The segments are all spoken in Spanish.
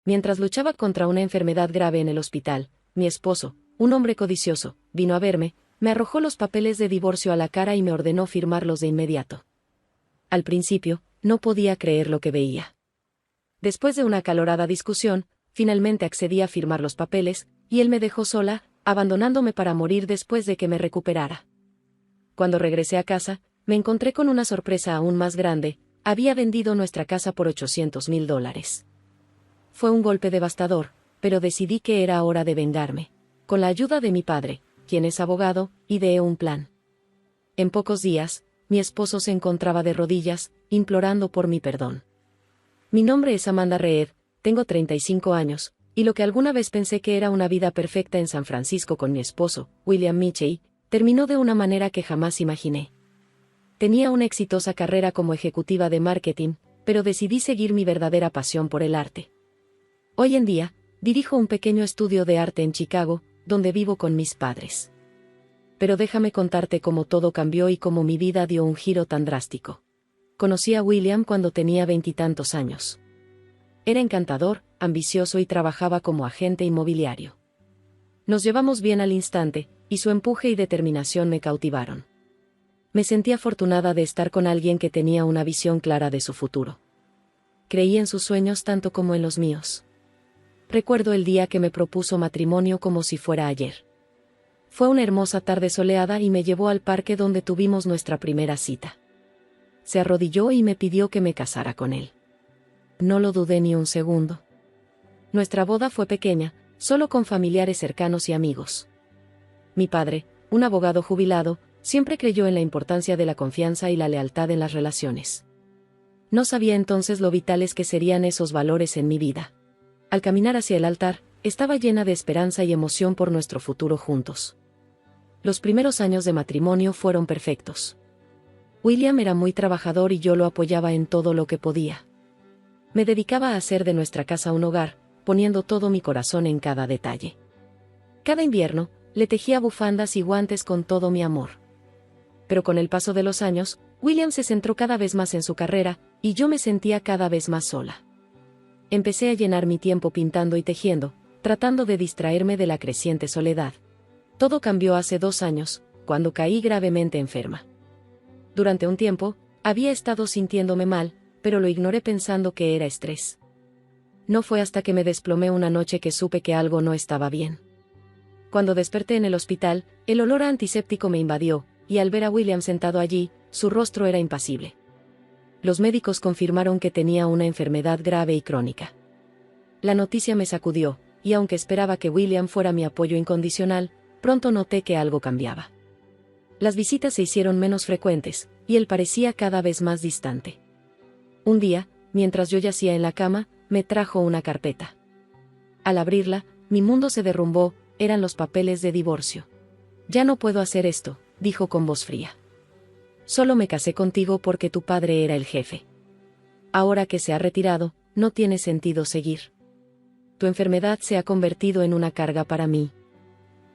Mientras luchaba contra una enfermedad grave en el hospital, mi esposo, un hombre codicioso, vino a verme, me arrojó los papeles de divorcio a la cara y me ordenó firmarlos de inmediato. Al principio, no podía creer lo que veía. Después de una acalorada discusión, finalmente accedí a firmar los papeles, y él me dejó sola, abandonándome para morir después de que me recuperara. Cuando regresé a casa, me encontré con una sorpresa aún más grande: había vendido nuestra casa por $800,000. Fue un golpe devastador, pero decidí que era hora de vengarme. Con la ayuda de mi padre, quien es abogado, ideé un plan. En pocos días, mi esposo se encontraba de rodillas, implorando por mi perdón. Mi nombre es Amanda Reed, tengo 35 años, y lo que alguna vez pensé que era una vida perfecta en San Francisco con mi esposo, William Mitchell, terminó de una manera que jamás imaginé. Tenía una exitosa carrera como ejecutiva de marketing, pero decidí seguir mi verdadera pasión por el arte. Hoy en día, dirijo un pequeño estudio de arte en Chicago, donde vivo con mis padres. Pero déjame contarte cómo todo cambió y cómo mi vida dio un giro tan drástico. Conocí a William cuando tenía 20 y tantos años. Era encantador, ambicioso y trabajaba como agente inmobiliario. Nos llevamos bien al instante, y su empuje y determinación me cautivaron. Me sentí afortunada de estar con alguien que tenía una visión clara de su futuro. Creí en sus sueños tanto como en los míos. Recuerdo el día que me propuso matrimonio como si fuera ayer. Fue una hermosa tarde soleada y me llevó al parque donde tuvimos nuestra primera cita. Se arrodilló y me pidió que me casara con él. No lo dudé ni un segundo. Nuestra boda fue pequeña, solo con familiares cercanos y amigos. Mi padre, un abogado jubilado, siempre creyó en la importancia de la confianza y la lealtad en las relaciones. No sabía entonces lo vitales que serían esos valores en mi vida. Al caminar hacia el altar, estaba llena de esperanza y emoción por nuestro futuro juntos. Los primeros años de matrimonio fueron perfectos. William era muy trabajador y yo lo apoyaba en todo lo que podía. Me dedicaba a hacer de nuestra casa un hogar, poniendo todo mi corazón en cada detalle. Cada invierno, le tejía bufandas y guantes con todo mi amor. Pero con el paso de los años, William se centró cada vez más en su carrera, y yo me sentía cada vez más sola. Empecé a llenar mi tiempo pintando y tejiendo, tratando de distraerme de la creciente soledad. Todo cambió hace 2 años, cuando caí gravemente enferma. Durante un tiempo, había estado sintiéndome mal, pero lo ignoré pensando que era estrés. No fue hasta que me desplomé una noche que supe que algo no estaba bien. Cuando desperté en el hospital, el olor a antiséptico me invadió, y al ver a William sentado allí, su rostro era impasible. Los médicos confirmaron que tenía una enfermedad grave y crónica. La noticia me sacudió, y aunque esperaba que William fuera mi apoyo incondicional, pronto noté que algo cambiaba. Las visitas se hicieron menos frecuentes, y él parecía cada vez más distante. Un día, mientras yo yacía en la cama, me trajo una carpeta. Al abrirla, mi mundo se derrumbó, eran los papeles de divorcio. «Ya no puedo hacer esto», dijo con voz fría. «Solo me casé contigo porque tu padre era el jefe. Ahora que se ha retirado, no tiene sentido seguir. Tu enfermedad se ha convertido en una carga para mí».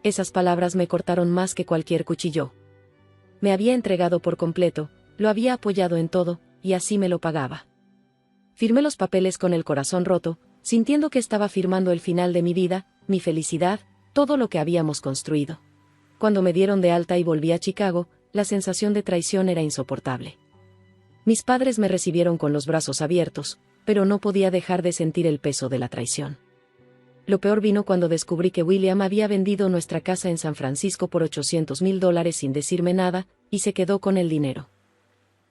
Esas palabras me cortaron más que cualquier cuchillo. Me había entregado por completo, lo había apoyado en todo, y así me lo pagaba. Firmé los papeles con el corazón roto, sintiendo que estaba firmando el final de mi vida, mi felicidad, todo lo que habíamos construido. Cuando me dieron de alta y volví a Chicago, la sensación de traición era insoportable. Mis padres me recibieron con los brazos abiertos, pero no podía dejar de sentir el peso de la traición. Lo peor vino cuando descubrí que William había vendido nuestra casa en San Francisco por $800,000 sin decirme nada, y se quedó con el dinero.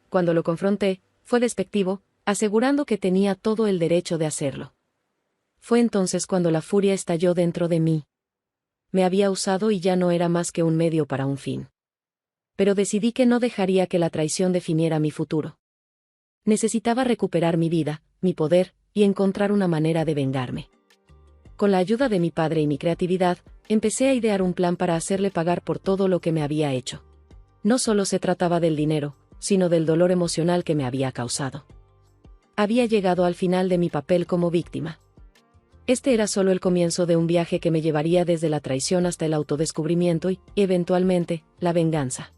Cuando lo confronté, fue despectivo, asegurando que tenía todo el derecho de hacerlo. Fue entonces cuando la furia estalló dentro de mí. Me había usado y ya no era más que un medio para un fin. Pero decidí que no dejaría que la traición definiera mi futuro. Necesitaba recuperar mi vida, mi poder, y encontrar una manera de vengarme. Con la ayuda de mi padre y mi creatividad, empecé a idear un plan para hacerle pagar por todo lo que me había hecho. No solo se trataba del dinero, sino del dolor emocional que me había causado. Había llegado al final de mi papel como víctima. Este era solo el comienzo de un viaje que me llevaría desde la traición hasta el autodescubrimiento y, eventualmente, la venganza.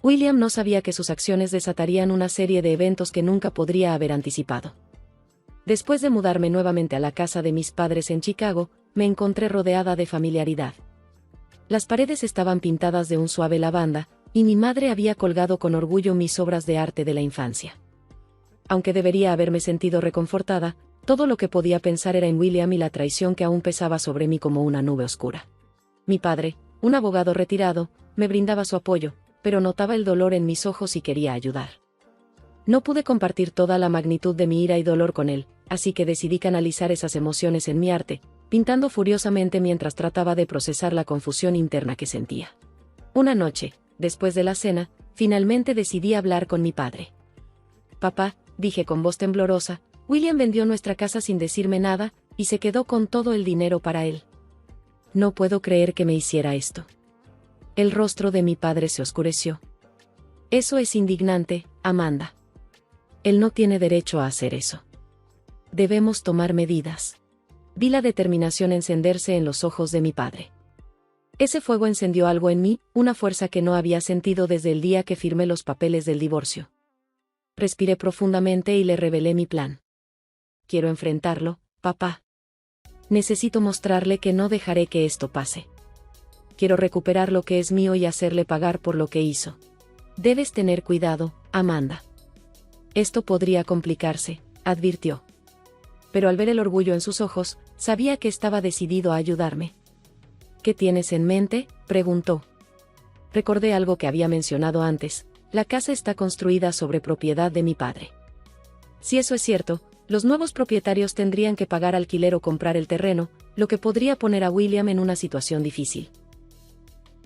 William no sabía que sus acciones desatarían una serie de eventos que nunca podría haber anticipado. Después de mudarme nuevamente a la casa de mis padres en Chicago, me encontré rodeada de familiaridad. Las paredes estaban pintadas de un suave lavanda, y mi madre había colgado con orgullo mis obras de arte de la infancia. Aunque debería haberme sentido reconfortada, todo lo que podía pensar era en William y la traición que aún pesaba sobre mí como una nube oscura. Mi padre, un abogado retirado, me brindaba su apoyo, pero notaba el dolor en mis ojos y quería ayudar. No pude compartir toda la magnitud de mi ira y dolor con él, así que decidí canalizar esas emociones en mi arte, pintando furiosamente mientras trataba de procesar la confusión interna que sentía. Una noche, después de la cena, finalmente decidí hablar con mi padre. «Papá», dije con voz temblorosa, «William vendió nuestra casa sin decirme nada, y se quedó con todo el dinero para él. No puedo creer que me hiciera esto». El rostro de mi padre se oscureció. «Eso es indignante, Amanda. Él no tiene derecho a hacer eso. Debemos tomar medidas». Vi la determinación encenderse en los ojos de mi padre. Ese fuego encendió algo en mí, una fuerza que no había sentido desde el día que firmé los papeles del divorcio. Respiré profundamente y le revelé mi plan. «Quiero enfrentarlo, papá. Necesito mostrarle que no dejaré que esto pase. Quiero recuperar lo que es mío y hacerle pagar por lo que hizo. Debes tener cuidado, Amanda. Esto podría complicarse», advirtió. Pero al ver el orgullo en sus ojos, sabía que estaba decidido a ayudarme. «¿Qué tienes en mente?», preguntó. Recordé algo que había mencionado antes: la casa está construida sobre propiedad de mi padre. Si eso es cierto, los nuevos propietarios tendrían que pagar alquiler o comprar el terreno, lo que podría poner a William en una situación difícil.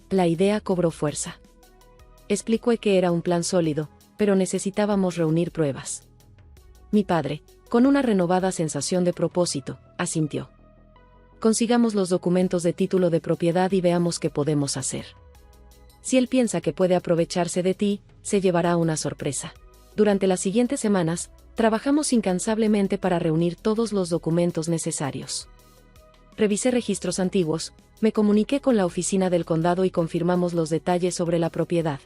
La idea cobró fuerza. Expliqué que era un plan sólido, pero necesitábamos reunir pruebas. Mi padre, con una renovada sensación de propósito, asintió. «Consigamos los documentos de título de propiedad y veamos qué podemos hacer. Si él piensa que puede aprovecharse de ti, se llevará una sorpresa». Durante las siguientes semanas, trabajamos incansablemente para reunir todos los documentos necesarios. Revisé registros antiguos, me comuniqué con la oficina del condado y confirmamos los detalles sobre la propiedad.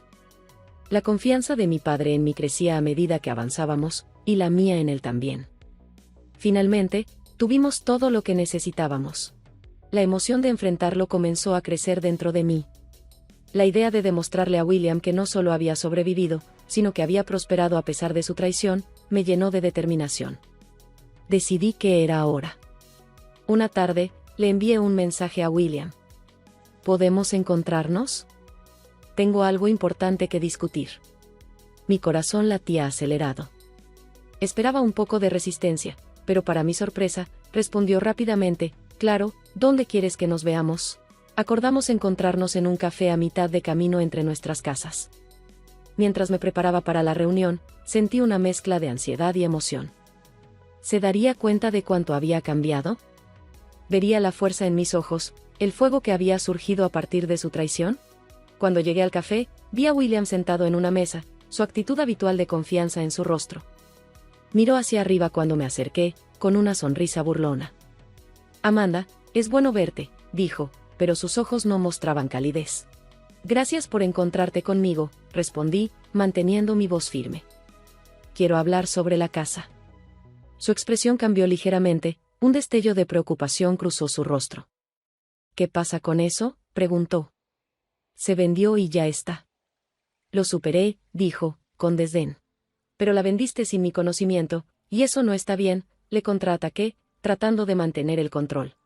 La confianza de mi padre en mí crecía a medida que avanzábamos, y la mía en él también. Finalmente, tuvimos todo lo que necesitábamos. La emoción de enfrentarlo comenzó a crecer dentro de mí. La idea de demostrarle a William que no solo había sobrevivido, sino que había prosperado a pesar de su traición, me llenó de determinación. Decidí que era hora. Una tarde, le envié un mensaje a William. «¿Podemos encontrarnos? Tengo algo importante que discutir». Mi corazón latía acelerado. Esperaba un poco de resistencia, pero para mi sorpresa, respondió rápidamente: «Claro, ¿dónde quieres que nos veamos?». Acordamos encontrarnos en un café a mitad de camino entre nuestras casas. Mientras me preparaba para la reunión, sentí una mezcla de ansiedad y emoción. ¿Se daría cuenta de cuánto había cambiado? ¿Vería la fuerza en mis ojos, el fuego que había surgido a partir de su traición? Cuando llegué al café, vi a William sentado en una mesa, su actitud habitual de confianza en su rostro. Miró hacia arriba cuando me acerqué, con una sonrisa burlona. «Amanda, es bueno verte», dijo, pero sus ojos no mostraban calidez. «Gracias por encontrarte conmigo», respondí, manteniendo mi voz firme. «Quiero hablar sobre la casa». Su expresión cambió ligeramente, un destello de preocupación cruzó su rostro. «¿Qué pasa con eso?», preguntó. «Se vendió y ya está». «Lo superé», dijo, con desdén. «Pero la vendiste sin mi conocimiento, y eso no está bien», le contraataqué, tratando de mantener el control.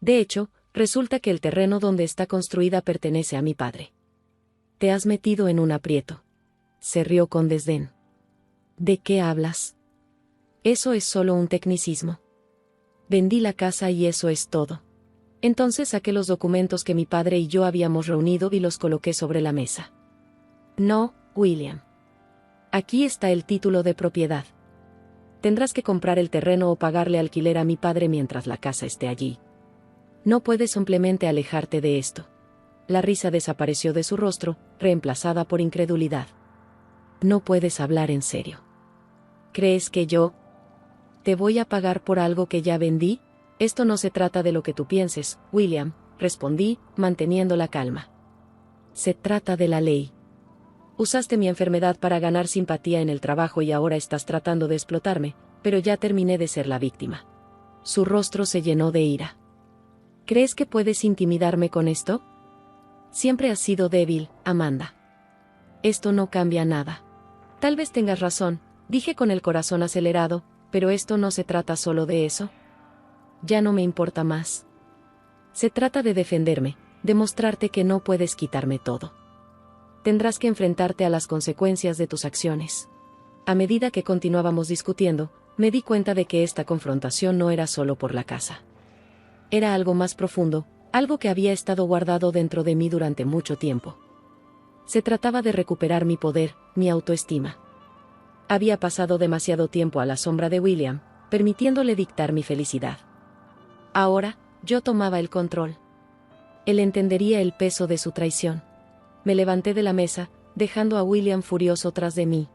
«De hecho, resulta que el terreno donde está construida pertenece a mi padre». «Te has metido en un aprieto». Se rió con desdén. «¿De qué hablas? Eso es solo un tecnicismo. Vendí la casa y eso es todo». Entonces saqué los documentos que mi padre y yo habíamos reunido y los coloqué sobre la mesa. «No, William. Aquí está el título de propiedad. Tendrás que comprar el terreno o pagarle alquiler a mi padre mientras la casa esté allí. No puedes simplemente alejarte de esto». La risa desapareció de su rostro, reemplazada por incredulidad. «No puedes hablar en serio. ¿Crees que yo te voy a pagar por algo que ya vendí? Esto no se trata de lo que tú pienses, William», respondí, manteniendo la calma. «Se trata de la ley. Usaste mi enfermedad para ganar simpatía en el trabajo y ahora estás tratando de explotarme, pero ya terminé de ser la víctima. Su rostro se llenó de ira. ¿Crees que puedes intimidarme con esto? Siempre has sido débil, Amanda. Esto no cambia nada. Tal vez tengas razón, dije con el corazón acelerado, pero esto no se trata solo de eso. Ya no me importa más. Se trata de defenderme, demostrarte que no puedes quitarme todo. Tendrás que enfrentarte a las consecuencias de tus acciones. A medida que continuábamos discutiendo, me di cuenta de que esta confrontación no era solo por la casa. Era algo más profundo, algo que había estado guardado dentro de mí durante mucho tiempo. Se trataba de recuperar mi poder, mi autoestima. Había pasado demasiado tiempo a la sombra de William, permitiéndole dictar mi felicidad. Ahora, yo tomaba el control. Él entendería el peso de su traición. Me levanté de la mesa, dejando a William furioso tras de mí.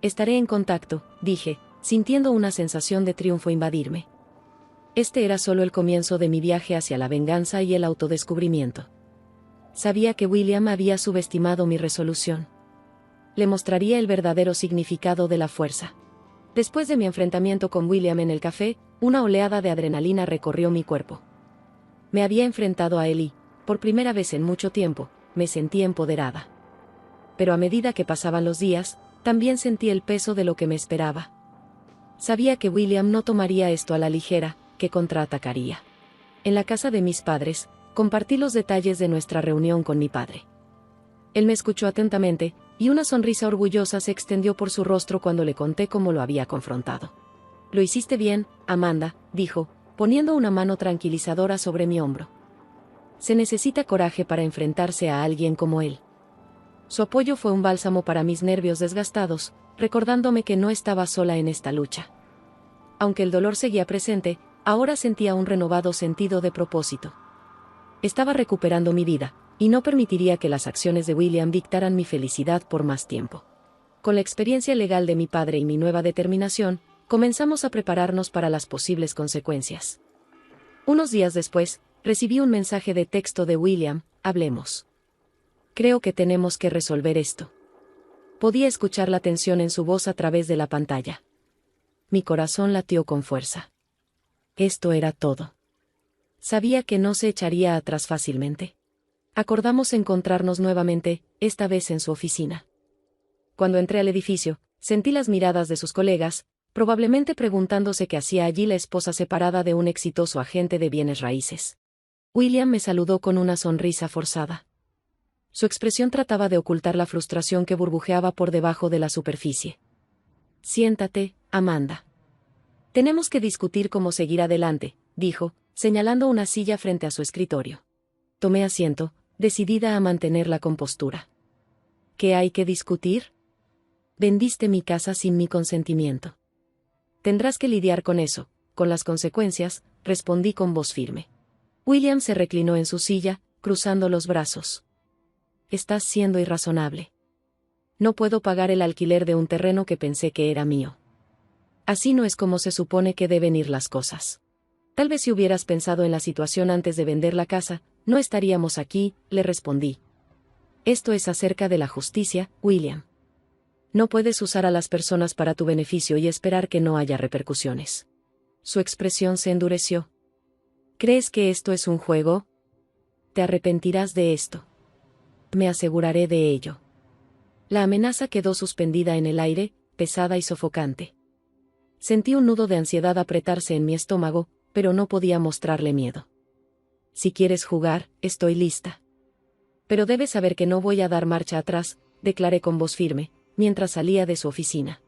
Estaré en contacto, dije, sintiendo una sensación de triunfo invadirme. Este era solo el comienzo de mi viaje hacia la venganza y el autodescubrimiento. Sabía que William había subestimado mi resolución. Le mostraría el verdadero significado de la fuerza. Después de mi enfrentamiento con William en el café, una oleada de adrenalina recorrió mi cuerpo. Me había enfrentado a él y, por primera vez en mucho tiempo, me sentí empoderada. Pero a medida que pasaban los días, también sentí el peso de lo que me esperaba. Sabía que William no tomaría esto a la ligera, que contraatacaría. En la casa de mis padres, compartí los detalles de nuestra reunión con mi padre. Él me escuchó atentamente, y una sonrisa orgullosa se extendió por su rostro cuando le conté cómo lo había confrontado. Lo hiciste bien, Amanda, dijo, poniendo una mano tranquilizadora sobre mi hombro. Se necesita coraje para enfrentarse a alguien como él. Su apoyo fue un bálsamo para mis nervios desgastados, recordándome que no estaba sola en esta lucha. Aunque el dolor seguía presente, ahora sentía un renovado sentido de propósito. Estaba recuperando mi vida, y no permitiría que las acciones de William dictaran mi felicidad por más tiempo. Con la experiencia legal de mi padre y mi nueva determinación, comenzamos a prepararnos para las posibles consecuencias. Unos días después, recibí un mensaje de texto de William: hablemos. Creo que tenemos que resolver esto. Podía escuchar la tensión en su voz a través de la pantalla. Mi corazón latió con fuerza. Esto era todo. Sabía que no se echaría atrás fácilmente. Acordamos encontrarnos nuevamente, esta vez en su oficina. Cuando entré al edificio, sentí las miradas de sus colegas, probablemente preguntándose qué hacía allí la esposa separada de un exitoso agente de bienes raíces. William me saludó con una sonrisa forzada. Su expresión trataba de ocultar la frustración que burbujeaba por debajo de la superficie. Siéntate, Amanda. Tenemos que discutir cómo seguir adelante, dijo, señalando una silla frente a su escritorio. Tomé asiento, decidida a mantener la compostura. ¿Qué hay que discutir? Vendiste mi casa sin mi consentimiento. Tendrás que lidiar con eso, con las consecuencias, respondí con voz firme. William se reclinó en su silla, cruzando los brazos. Estás siendo irrazonable. No puedo pagar el alquiler de un terreno que pensé que era mío. Así no es como se supone que deben ir las cosas. Tal vez si hubieras pensado en la situación antes de vender la casa, no estaríamos aquí, le respondí. Esto es acerca de la justicia, William. No puedes usar a las personas para tu beneficio y esperar que no haya repercusiones. Su expresión se endureció. ¿Crees que esto es un juego? Te arrepentirás de esto. Me aseguraré de ello. La amenaza quedó suspendida en el aire, pesada y sofocante. Sentí un nudo de ansiedad apretarse en mi estómago, pero no podía mostrarle miedo. Si quieres jugar, estoy lista. Pero debes saber que no voy a dar marcha atrás, declaré con voz firme, mientras salía de su oficina.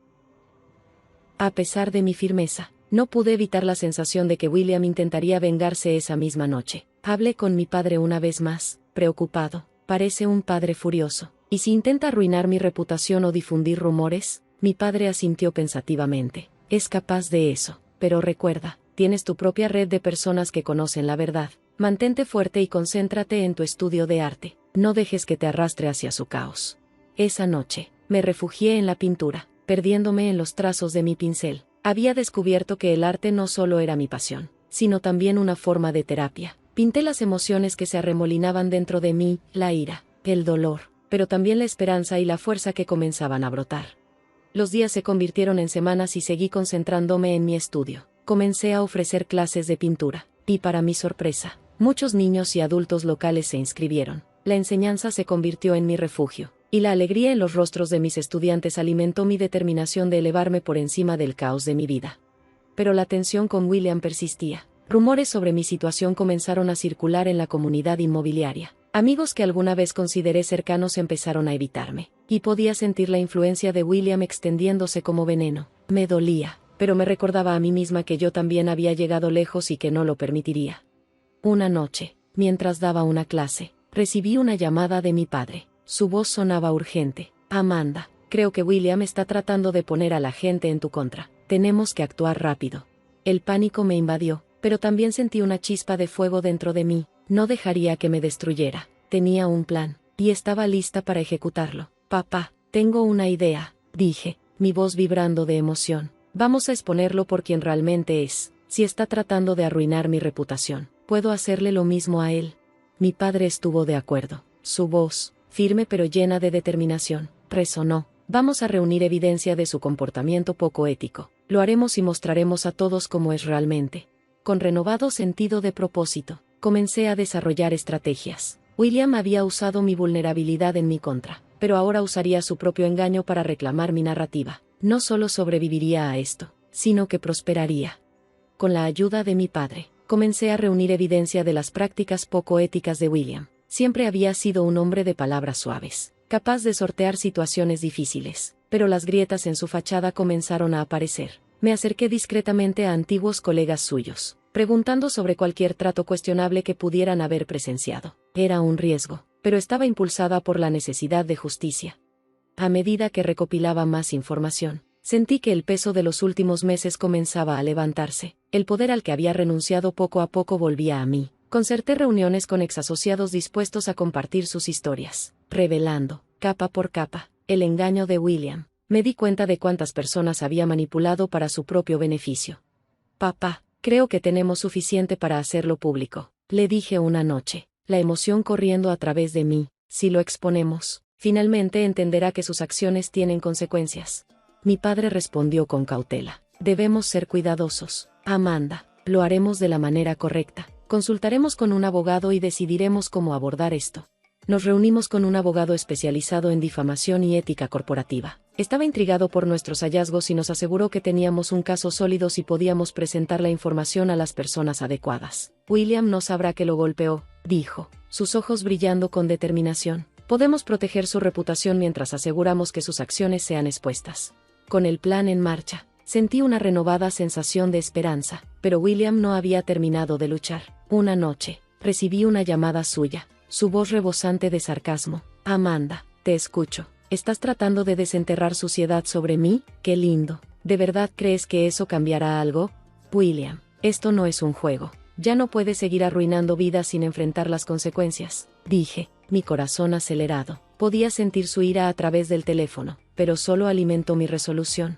A pesar de mi firmeza, no pude evitar la sensación de que William intentaría vengarse esa misma noche. Hablé con mi padre una vez más, preocupado. Parece un padre furioso. ¿Y si intenta arruinar mi reputación o difundir rumores? Mi padre asintió pensativamente. Es capaz de eso, pero recuerda, tienes tu propia red de personas que conocen la verdad. Mantente fuerte y concéntrate en tu estudio de arte. No dejes que te arrastre hacia su caos. Esa noche, me refugié en la pintura, perdiéndome en los trazos de mi pincel. Había descubierto que el arte no solo era mi pasión, sino también una forma de terapia. Pinté las emociones que se arremolinaban dentro de mí, la ira, el dolor, pero también la esperanza y la fuerza que comenzaban a brotar. Los días se convirtieron en semanas y seguí concentrándome en mi estudio. Comencé a ofrecer clases de pintura, y para mi sorpresa, muchos niños y adultos locales se inscribieron. La enseñanza se convirtió en mi refugio, y la alegría en los rostros de mis estudiantes alimentó mi determinación de elevarme por encima del caos de mi vida. Pero la tensión con William persistía. Rumores sobre mi situación comenzaron a circular en la comunidad inmobiliaria. Amigos que alguna vez consideré cercanos empezaron a evitarme, y podía sentir la influencia de William extendiéndose como veneno. Me dolía, pero me recordaba a mí misma que yo también había llegado lejos y que no lo permitiría. Una noche, mientras daba una clase, recibí una llamada de mi padre. Su voz sonaba urgente. Amanda, creo que William está tratando de poner a la gente en tu contra. Tenemos que actuar rápido. El pánico me invadió, pero también sentí una chispa de fuego dentro de mí. No dejaría que me destruyera. Tenía un plan, y estaba lista para ejecutarlo. Papá, tengo una idea, dije, mi voz vibrando de emoción. Vamos a exponerlo por quien realmente es. Si está tratando de arruinar mi reputación, puedo hacerle lo mismo a él. Mi padre estuvo de acuerdo. Su voz, firme pero llena de determinación, resonó. Vamos a reunir evidencia de su comportamiento poco ético. Lo haremos y mostraremos a todos cómo es realmente. Con renovado sentido de propósito, comencé a desarrollar estrategias. William había usado mi vulnerabilidad en mi contra, pero ahora usaría su propio engaño para reclamar mi narrativa. No solo sobreviviría a esto, sino que prosperaría. Con la ayuda de mi padre, comencé a reunir evidencia de las prácticas poco éticas de William. Siempre había sido un hombre de palabras suaves, capaz de sortear situaciones difíciles, pero las grietas en su fachada comenzaron a aparecer. Me acerqué discretamente a antiguos colegas suyos, preguntando sobre cualquier trato cuestionable que pudieran haber presenciado. Era un riesgo, pero estaba impulsada por la necesidad de justicia. A medida que recopilaba más información, sentí que el peso de los últimos meses comenzaba a levantarse. El poder al que había renunciado poco a poco volvía a mí. Concerté reuniones con exasociados dispuestos a compartir sus historias, revelando, capa por capa, el engaño de William. Me di cuenta de cuántas personas había manipulado para su propio beneficio. Papá, creo que tenemos suficiente para hacerlo público, le dije una noche, la emoción corriendo a través de mí. Si lo exponemos, finalmente entenderá que sus acciones tienen consecuencias. Mi padre respondió con cautela. Debemos ser cuidadosos, Amanda. Lo haremos de la manera correcta. Consultaremos con un abogado y decidiremos cómo abordar esto. Nos reunimos con un abogado especializado en difamación y ética corporativa. Estaba intrigado por nuestros hallazgos y nos aseguró que teníamos un caso sólido si podíamos presentar la información a las personas adecuadas. William no sabrá que lo golpeó, dijo, sus ojos brillando con determinación. Podemos proteger su reputación mientras aseguramos que sus acciones sean expuestas. Con el plan en marcha, sentí una renovada sensación de esperanza, pero William no había terminado de luchar. Una noche, recibí una llamada suya. Su voz rebosante de sarcasmo. Amanda, te escucho. ¿Estás tratando de desenterrar suciedad sobre mí? ¡Qué lindo! ¿De verdad crees que eso cambiará algo? William, esto no es un juego. Ya no puedes seguir arruinando vidas sin enfrentar las consecuencias, dije, mi corazón acelerado. Podía sentir su ira a través del teléfono, pero solo alimentó mi resolución.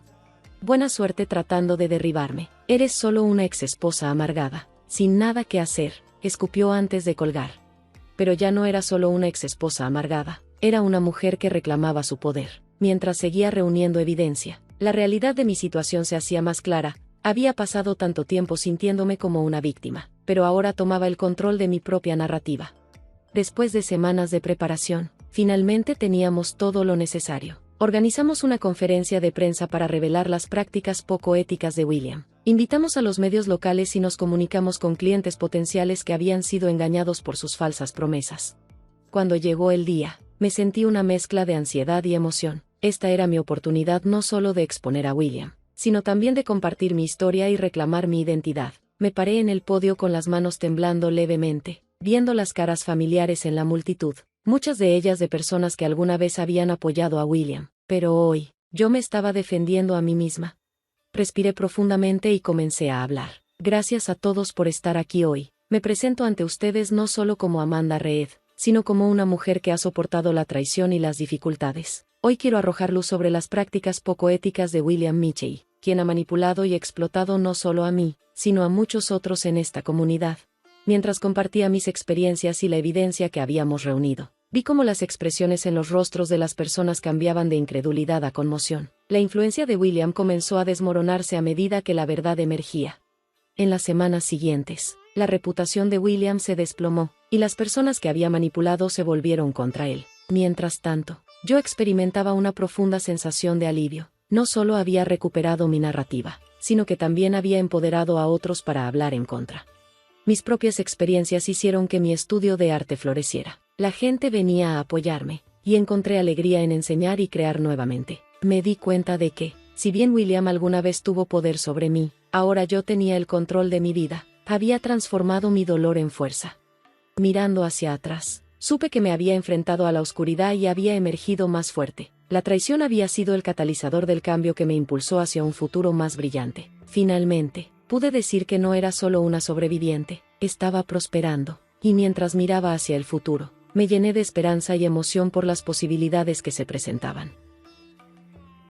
Buena suerte tratando de derribarme. Eres solo una exesposa amargada, sin nada que hacer, escupió antes de colgar. Pero ya no era solo una exesposa amargada, era una mujer que reclamaba su poder. Mientras seguía reuniendo evidencia, la realidad de mi situación se hacía más clara. Había pasado tanto tiempo sintiéndome como una víctima, pero ahora tomaba el control de mi propia narrativa. Después de semanas de preparación, finalmente teníamos todo lo necesario. Organizamos una conferencia de prensa para revelar las prácticas poco éticas de William. Invitamos a los medios locales y nos comunicamos con clientes potenciales que habían sido engañados por sus falsas promesas. Cuando llegó el día, me sentí una mezcla de ansiedad y emoción. Esta era mi oportunidad no solo de exponer a William, sino también de compartir mi historia y reclamar mi identidad. Me paré en el podio con las manos temblando levemente, viendo las caras familiares en la multitud, muchas de ellas de personas que alguna vez habían apoyado a William, pero hoy, yo me estaba defendiendo a mí misma. Respiré profundamente y comencé a hablar. Gracias a todos por estar aquí hoy. Me presento ante ustedes no solo como Amanda Reed, sino como una mujer que ha soportado la traición y las dificultades. Hoy quiero arrojar luz sobre las prácticas poco éticas de William Mitchell, quien ha manipulado y explotado no solo a mí, sino a muchos otros en esta comunidad. Mientras compartía mis experiencias y la evidencia que habíamos reunido, Vi cómo las expresiones en los rostros de las personas cambiaban de incredulidad a conmoción. La influencia de William comenzó a desmoronarse a medida que la verdad emergía. En las semanas siguientes, la reputación de William se desplomó, y las personas que había manipulado se volvieron contra él. Mientras tanto, yo experimentaba una profunda sensación de alivio. No solo había recuperado mi narrativa, sino que también había empoderado a otros para hablar en contra. Mis propias experiencias hicieron que mi estudio de arte floreciera. La gente venía a apoyarme, y encontré alegría en enseñar y crear nuevamente. Me di cuenta de que, si bien William alguna vez tuvo poder sobre mí, ahora yo tenía el control de mi vida. Había transformado mi dolor en fuerza. Mirando hacia atrás, supe que me había enfrentado a la oscuridad y había emergido más fuerte. La traición había sido el catalizador del cambio que me impulsó hacia un futuro más brillante. Finalmente, pude decir que no era solo una sobreviviente, estaba prosperando, y mientras miraba hacia el futuro, me llené de esperanza y emoción por las posibilidades que se presentaban.